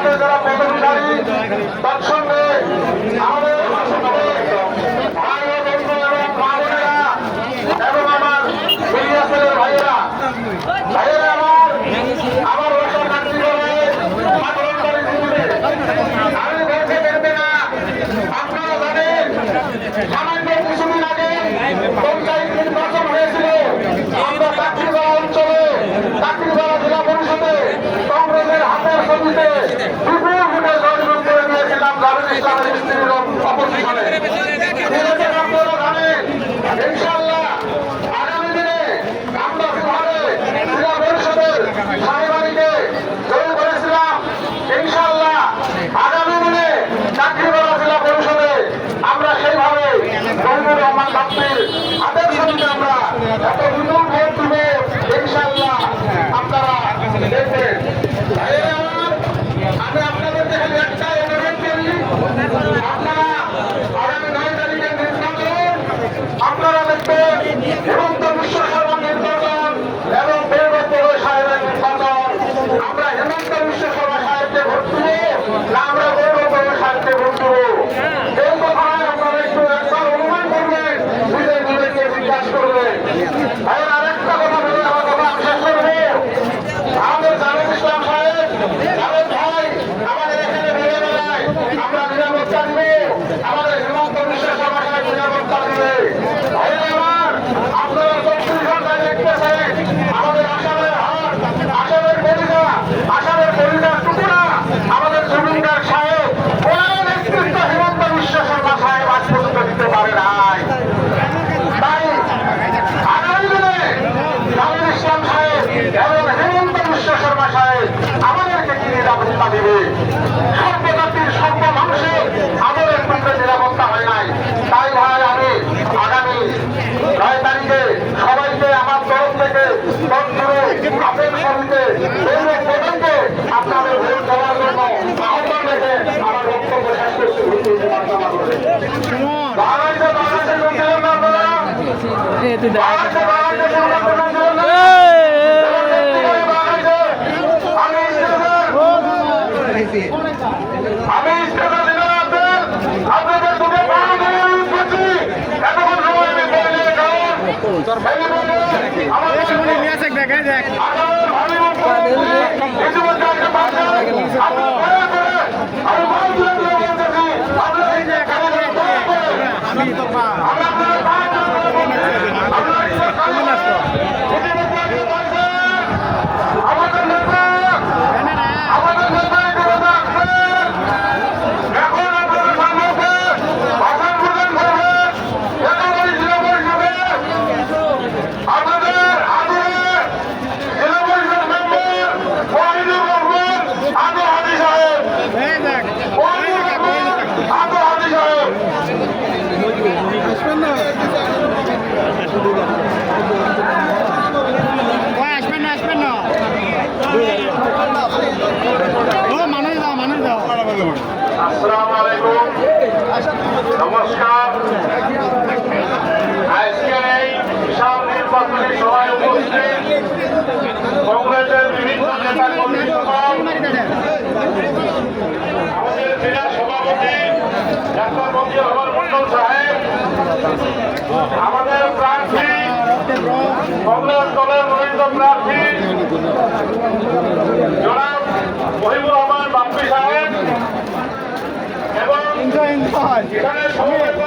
আমাদের যারা পদবিধারী তৎসঙ্গে আমাদের ভাই ও বন্ধু এবং মা বোনেরা এবং আমার ইলিয়াসের ভাইয়েরা আমার রক্ষা কাটতে হবে আমি বলতে পারবে না। আপনারা জানেন সামান্য কিছুদিন আগে পঞ্চায়েত নির্বাচন হয়েছিল। আমরা চাকরিগড়া অঞ্চলে চাকরিগড়া জেলা পরিষদে কংগ্রেসের হাতের ছবিতে বিপুল ভোটে জয়যুক্ত করে দিয়েছিলাম জাভেদ ইসলামের স্ত্রীর অপোজিশনে। আপনারা জানেন ইনশাআল্লাহ আগামী দিনে আমরা যেভাবে জেলা পরিষদের সাহেবাড়িকে জয়ী করেছিলাম, ইনশাআল্লাহ আগামী দিনে চাকরিগড়া জেলা পরিষদে আমরা সেইভাবে মহিবুর রহমান বাপ্পির হাতের ছবিতে আমরা এত বিপুল ভোট দিব, ইনশাআল্লাহ আপনারা দেখবেন। আমি আপনাদেরকে খালি একটাই অনুরোধ করি, আপনারা আগামী 9 তারিখের নির্বাচন আপনারা দেখবেন হেমন্ত বিশ্ব শর্মা নির্বাচন এবং বেগত সাহেবের নির্বাচন। আমরা হেমন্ত বিশ্ব শর্মা সাহেবকে ভোট দিব না আমরা বেগত সাহেবকে ভোট দিব? এই কথায় আপনারা একটু একবার অনুমান করবেন, নিজের নিজেকে জিজ্ঞাসা করবেন। আরেকটা কথা বলে আমার কথা আমি শেষ করবো। আমাদের জাভেদ ইসলাম সাহেব জাভেদ ভাই আমাদের এখানে বেড়ে বেড়ায় আমরা নিরাপত্তা দিব, আমাদের হেমন্ত বিশ্ব শর্মা সাহেব নিরাপত্তা দিবে। আমার আপনারা 24 ঘন্টায় দেখতেছেন আমাদের আসামের হাট, আসামের পরিবার টুকুরা আমাদের জমিদার সাহেব ওনার নেতৃত্ব হেমন্ত বিশ্ব শর্মা সাহেব আজ পর্যন্ত দিতে পারে নাই। তাই আগামী দিনে জাভেদ ইসলাম সাহেব এবং হেমন্ত বিশ্ব শর্মা সাহেব আমাদেরকে কি নিরাপত্তা দিবে? সর্বজাতির সর্ব মানুষের আমাদের পক্ষে নিরাপত্তা হয় নাই। তাই ভাই আমি আগামী 9 তারিখে সবাইকে আমার তরফ থেকে আপেল সমিতি প্রধানকে আপনাদের ভোট দেওয়ার জন্য আহ্বান রেখে আমার বক্তব্য শেষ করছি। আমি আপনাদের দুটো এতক্ষণ সময় আমি বলে আসসালামু আলাইকুম, নমস্কার। আজকের এই বিশাল নির্বাচনী সভায় উপস্থিত কংগ্রেসের বিভিন্ন নেতা কর্মীগণ, আমাদের জেলা সভাপতি ডাক্তার মঞ্জুর রহমান মন্ডল সাহেব, আমাদের প্রার্থী কংগ্রেস দলের মনোনীত প্রার্থী জনাব মহিবুর রহমান বাপ্পি সাহেব এবং এখানে সমবেত